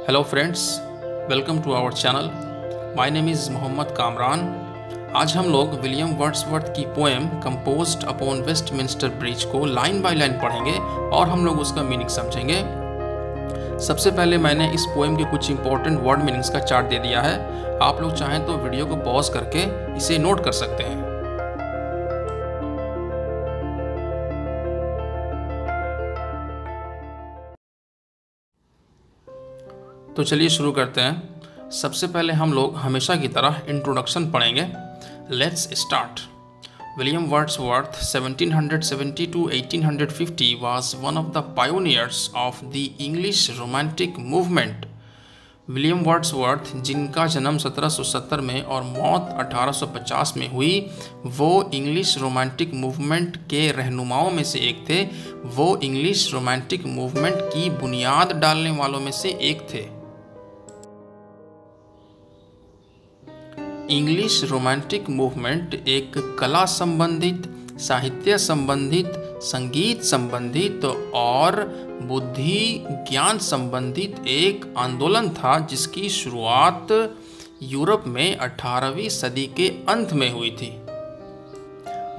Hello friends, welcome to our channel. My name is Mohammad Kamran. आज हम लोग विलियम वर्ड्सवर्थ की poem composed upon Westminster Bridge को line by line पढ़ेंगे और हम लोग उसका मीनिंग समझेंगे। सबसे पहले मैंने इस पोएम के कुछ इंपॉर्टेंट वर्ड मीनिंग्स का चार्ट दे दिया है। आप लोग चाहें तो वीडियो को पॉज करके इसे नोट कर सकते हैं। तो चलिए शुरू करते हैं। सबसे पहले हम लोग हमेशा की तरह इंट्रोडक्शन पढ़ेंगे। Let's start. William Wordsworth 1770 to 1850 was one of the pioneers of the English Romantic movement. William Wordsworth, जिनका जन्म 1770 में और मौत 1850 में हुई, वो इंग्लिश रोमांटिक मूवमेंट के रहनुमाओं में से एक थे। वो इंग्लिश रोमांटिक मूवमेंट की बुनियाद डालने वालों में से एक थे। इंग्लिश रोमांटिक मूवमेंट एक कला संबंधित, साहित्य संबंधित, संगीत संबंधित और बुद्धि ज्ञान संबंधित एक आंदोलन था जिसकी शुरुआत यूरोप में 18वीं सदी के अंत में हुई थी।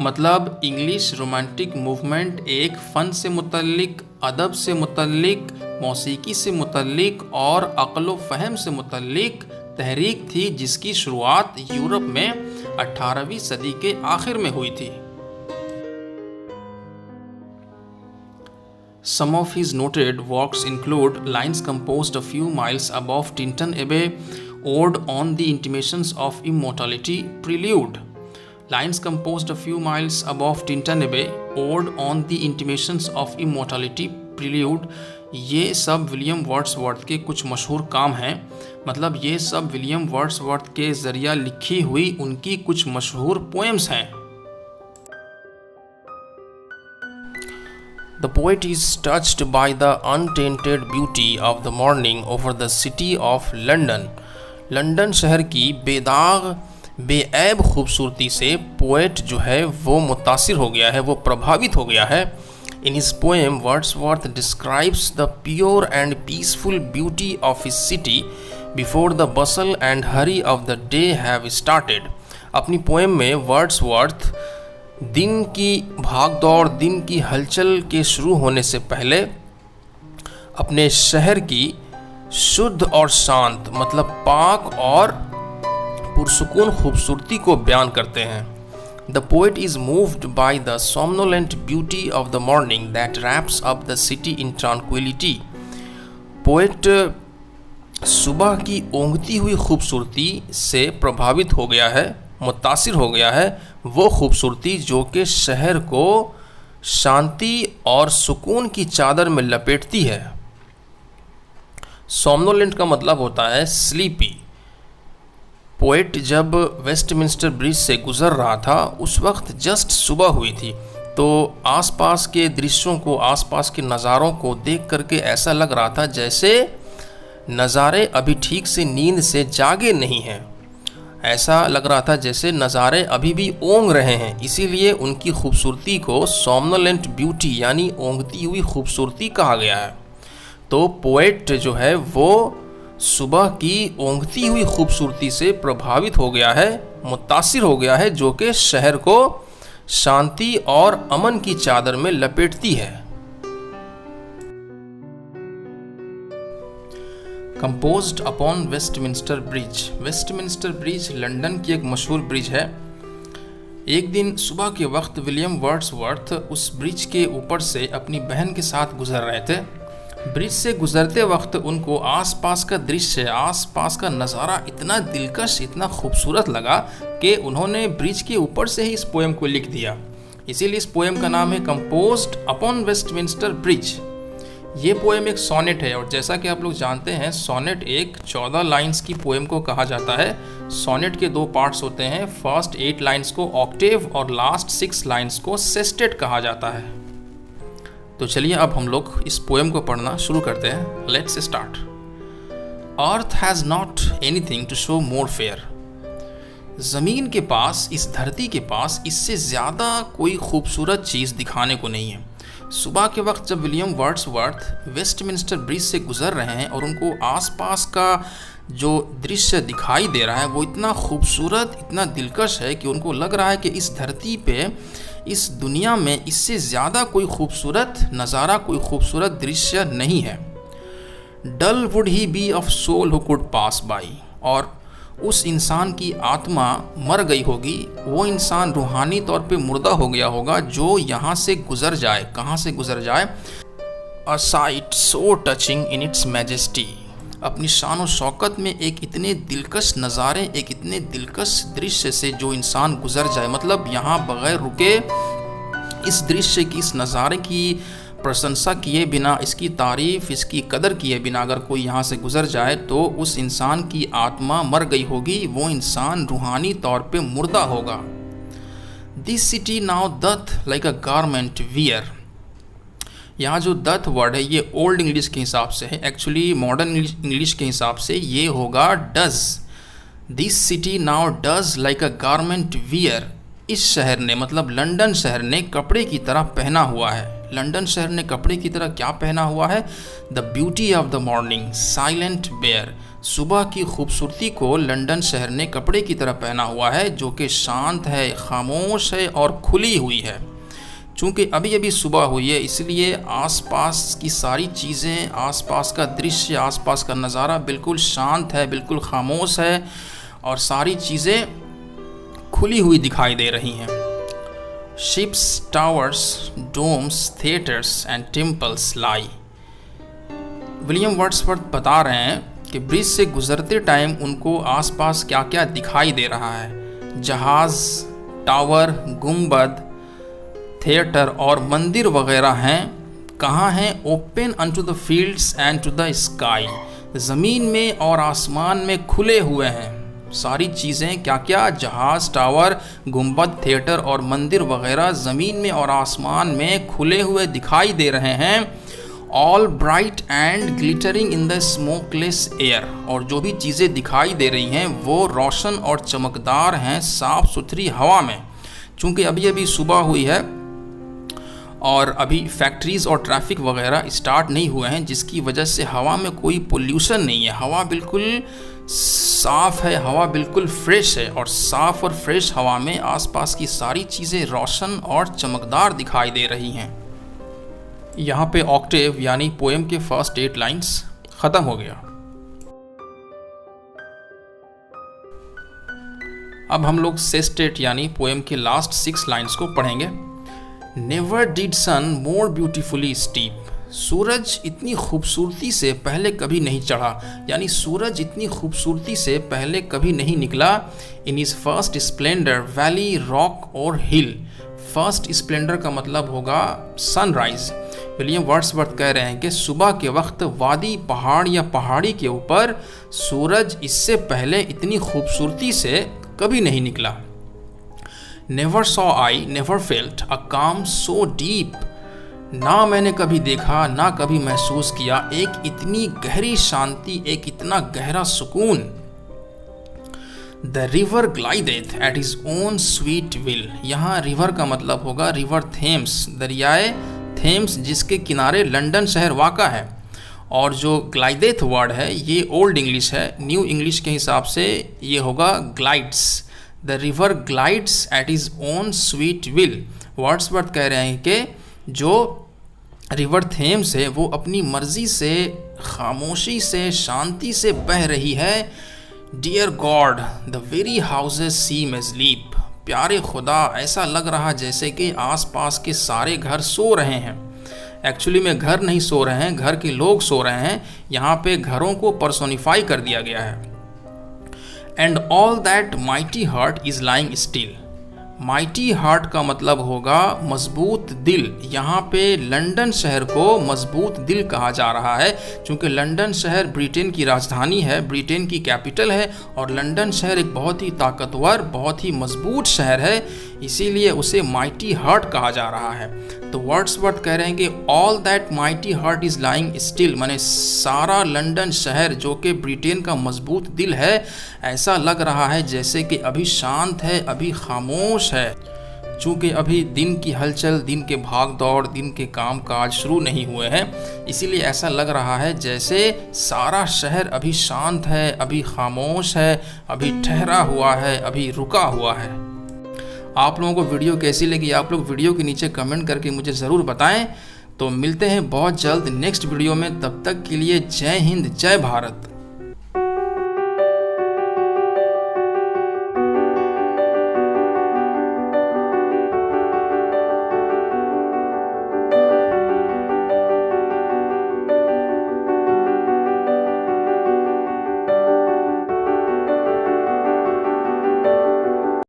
मतलब इंग्लिश रोमांटिक मूवमेंट एक फ़न से मुतल्लिक, अदब से मुतल्लिक, मौसीकी से मुतल्लिक और अक्ल फ़हम से मुतल्लिक तहरीक थी जिसकी शुरुआत यूरोप में 18वीं सदी के आखिर में हुई थी। Some of his noted works include Lines Composed a Few Miles Above Tintern Abbey, Ode on the Intimations of Immortality, Prelude. Lines Composed a Few Miles Above Tintern Abbey, Ode on the Intimations of Immortality, Prelude. ये सब William Wordsworth के कुछ मशहूर काम हैं। मतलब ये सब विलियम वर्ड्सवर्थ के ज़रिया लिखी हुई उनकी कुछ मशहूर पोएम्स हैं। The poet is touched by the untainted beauty of the morning over the city of London. London शहर की बेदाग बेऐब खूबसूरती से पोएट जो है वो मुतासिर हो गया है, वो प्रभावित हो गया है। In his poem, Wordsworth describes the pure and peaceful beauty of his city before the bustle and hurry of the day have started. अपनी पोएम में वर्ड्सवर्थ दिन की भागदौड़, दिन की हलचल के शुरू होने से पहले अपने शहर की शुद्ध और शांत, मतलब पाक और पुरसुकून खूबसूरती को बयान करते हैं। The poet is moved by the somnolent beauty of the morning that wraps up the city in tranquility. Poet सुबह की ओंघती हुई खूबसूरती से प्रभावित हो गया है, मुतासिर हो गया है। वो खूबसूरती जो कि शहर को शांति और सुकून की चादर में लपेटती है। सोमनोलेंट का मतलब होता है स्लीपी। पोएट जब वेस्टमिंस्टर ब्रिज से गुज़र रहा था उस वक्त जस्ट सुबह हुई थी, तो आसपास के दृश्यों को, आसपास के नज़ारों को देख करके ऐसा लग रहा था जैसे नज़ारे अभी ठीक से नींद से जागे नहीं हैं। ऐसा लग रहा था जैसे नज़ारे अभी भी ओंघ रहे हैं। इसीलिए उनकी खूबसूरती को सोमनोलेंट ब्यूटी यानी ओंघती हुई खूबसूरती कहा गया है। तो पोएट जो है वो सुबह की ओंघती हुई खूबसूरती से प्रभावित हो गया है, मुतासिर हो गया है, जो कि शहर को शांति और अमन की चादर में लपेटती है। Composed upon Westminster bridge. Westminster bridge London की एक मशहूर ब्रिज है। एक दिन सुबह के वक्त विलियम वर्ड्सवर्थ उस ब्रिज के ऊपर से अपनी बहन के साथ गुजर रहे थे। ब्रिज से गुजरते वक्त उनको आसपास का दृश्य, आसपास का नज़ारा इतना दिलकश, इतना खूबसूरत लगा कि उन्होंने ब्रिज के ऊपर से ही इस पोएम को लिख दिया। इसीलिए इस पोएम का नाम है कंपोज्ड अपॉन वेस्टमिंस्टर ब्रिज। ये पोएम एक सोनेट है और जैसा कि आप लोग जानते हैं सोनेट एक 14 लाइंस की पोएम को कहा जाता है। सोनेट के 2 पार्ट्स होते हैं। फर्स्ट 8 लाइंस को ऑक्टेव और लास्ट 6 लाइंस को सेस्टेट कहा जाता है। तो चलिए अब हम लोग इस पोएम को पढ़ना शुरू करते हैं। Let's start. Earth has not anything to show more fair. ज़मीन के पास, इस धरती के पास इससे ज़्यादा कोई खूबसूरत चीज़ दिखाने को नहीं है। सुबह के वक्त जब विलियम वर्ड्सवर्थ वेस्टमिंस्टर ब्रिज से गुजर रहे हैं और उनको आसपास का जो दृश्य दिखाई दे रहा है वो इतना खूबसूरत, इतना दिलकश है कि उनको लग रहा है कि इस धरती पे, इस दुनिया में इससे ज़्यादा कोई खूबसूरत नज़ारा, कोई खूबसूरत दृश्य नहीं है। Dull would he be of soul who could pass by, और उस इंसान की आत्मा मर गई होगी, वो इंसान रूहानी तौर पे मुर्दा हो गया होगा जो यहाँ से गुजर जाए। कहाँ से गुजर जाए? A sight so touching in its majesty, अपनी शान और शौकत में एक इतने दिलकश नज़ारे, एक इतने दिलकश दृश्य से जो इंसान गुजर जाए, मतलब यहाँ बगैर रुके इस दृश्य की, इस नज़ारे की प्रशंसा किए बिना, इसकी तारीफ़, इसकी कदर किए बिना अगर कोई यहाँ से गुजर जाए तो उस इंसान की आत्मा मर गई होगी, वो इंसान रूहानी तौर पे मुर्दा होगा। This city now doth like a garment wear, यहाँ जो डथ वर्ड है ये ओल्ड इंग्लिश के हिसाब से है, एक्चुअली मॉडर्न इंग्लिश के हिसाब से ये होगा does. This city now does like a garment wear, इस शहर ने, मतलब लंदन शहर ने कपड़े की तरह पहना हुआ है। लंदन शहर ने कपड़े की तरह क्या पहना हुआ है? The beauty of the morning silent bare, सुबह की खूबसूरती को लंदन शहर ने कपड़े की तरह पहना हुआ है, जो कि शांत है, खामोश है और खुली हुई है। चूँकि अभी अभी सुबह हुई है इसलिए आसपास की सारी चीज़ें, आसपास का दृश्य, आसपास का नज़ारा बिल्कुल शांत है, बिल्कुल खामोश है और सारी चीज़ें खुली हुई दिखाई दे रही हैं। Ships, towers, domes, theatres and temples lie. William Wordsworth बता रहे हैं कि ब्रिज से गुजरते टाइम उनको आसपास क्या क्या दिखाई दे रहा है। जहाज़, टावर, गुंबद, थिएटर और मंदिर वगैरह हैं। कहाँ हैं? Open unto the fields and to the sky, ज़मीन में और आसमान में खुले हुए हैं। सारी चीज़ें क्या क्या? जहाज़, टावर, गुंबद, थिएटर और मंदिर वगैरह ज़मीन में और आसमान में खुले हुए दिखाई दे रहे हैं। All bright and glittering in the smokeless air, और जो भी चीज़ें दिखाई दे रही हैं वो रोशन और चमकदार हैं साफ़ सुथरी हवा में। चूँकि अभी अभी सुबह हुई है और अभी फैक्ट्रीज़ और ट्रैफिक वगैरह स्टार्ट नहीं हुए हैं, जिसकी वजह से हवा में कोई पोल्यूशन नहीं है। हवा बिल्कुल साफ़ है, हवा बिल्कुल फ्रेश है और साफ़ और फ्रेश हवा में आसपास की सारी चीज़ें रोशन और चमकदार दिखाई दे रही हैं। यहाँ पे ऑक्टेव यानी पोएम के फर्स्ट 8 लाइन्स ख़त्म हो गया। अब हम लोग सेस्टेट यानी पोएम के लास्ट 6 लाइन्स को पढ़ेंगे। Never did sun more beautifully steep, सूरज इतनी खूबसूरती से पहले कभी नहीं चढ़ा, यानी सूरज इतनी खूबसूरती से पहले कभी नहीं निकला। In his first splendour valley, rock और हिल। फर्स्ट स्प्लेंडर का मतलब होगा सनराइज। विलियम वर्ड्सवर्थ कह रहे हैं कि सुबह के वक्त वादी, पहाड़ या पहाड़ी के ऊपर सूरज इससे पहले इतनी खूबसूरती से कभी नहीं निकला। Never saw I, never felt a काम सो डीप, ना मैंने कभी देखा, ना कभी महसूस किया एक इतनी गहरी शांति, एक इतना गहरा सुकून। The river glideth at his own sweet will, यहाँ रिवर का मतलब होगा रिवर थेम्स, दरियाए थेम्स जिसके किनारे लंदन शहर वाक़ा है। और जो ग्लाइडेथ वर्ड है ये ओल्ड इंग्लिश है, न्यू इंग्लिश के हिसाब से ये होगा glides. The river glides eight his own sweet will. Wordsworth कह रहे हैं कि जो रिवर थेम्स है वो अपनी मर्जी से, खामोशी से, शांति से बह रही है। Dear God the very houses seem asleep, प्यारे खुदा ऐसा लग रहा जैसे कि आसपास के सारे घर सो रहे हैं। एक्चुअली में घर नहीं सो रहे हैं, घर के लोग सो रहे हैं। यहाँ पे घरों को पर्सोनिफाई कर दिया गया है। And all that mighty heart is lying still, mighty heart का मतलब होगा मजबूत दिल। यहाँ पे लंदन शहर को मजबूत दिल कहा जा रहा है, क्योंकि लंदन शहर ब्रिटेन की राजधानी है, ब्रिटेन की कैपिटल है और लंदन शहर एक बहुत ही ताकतवर, बहुत ही मजबूत शहर है, इसीलिए उसे माइटी हार्ट कहा जा रहा है। तो वर्ड्सवर्थ कह रहे हैं कि all that mighty heart is lying still, माने सारा लंदन शहर जो कि ब्रिटेन का मजबूत दिल है, ऐसा लग रहा है जैसे कि अभी शांत है, अभी खामोश है। चूँकि अभी दिन की हलचल, दिन के भाग दौड़, दिन के काम काज शुरू नहीं हुए हैं, इसीलिए ऐसा लग रहा है जैसे सारा शहर अभी शांत है, अभी खामोश है, अभी ठहरा हुआ है, अभी रुका हुआ है। आप लोगों को वीडियो कैसी लगी, आप लोग वीडियो के नीचे कमेंट करके मुझे ज़रूर बताएं। तो मिलते हैं बहुत जल्द नेक्स्ट वीडियो में, तब तक के लिए जय हिंद, जय भारत।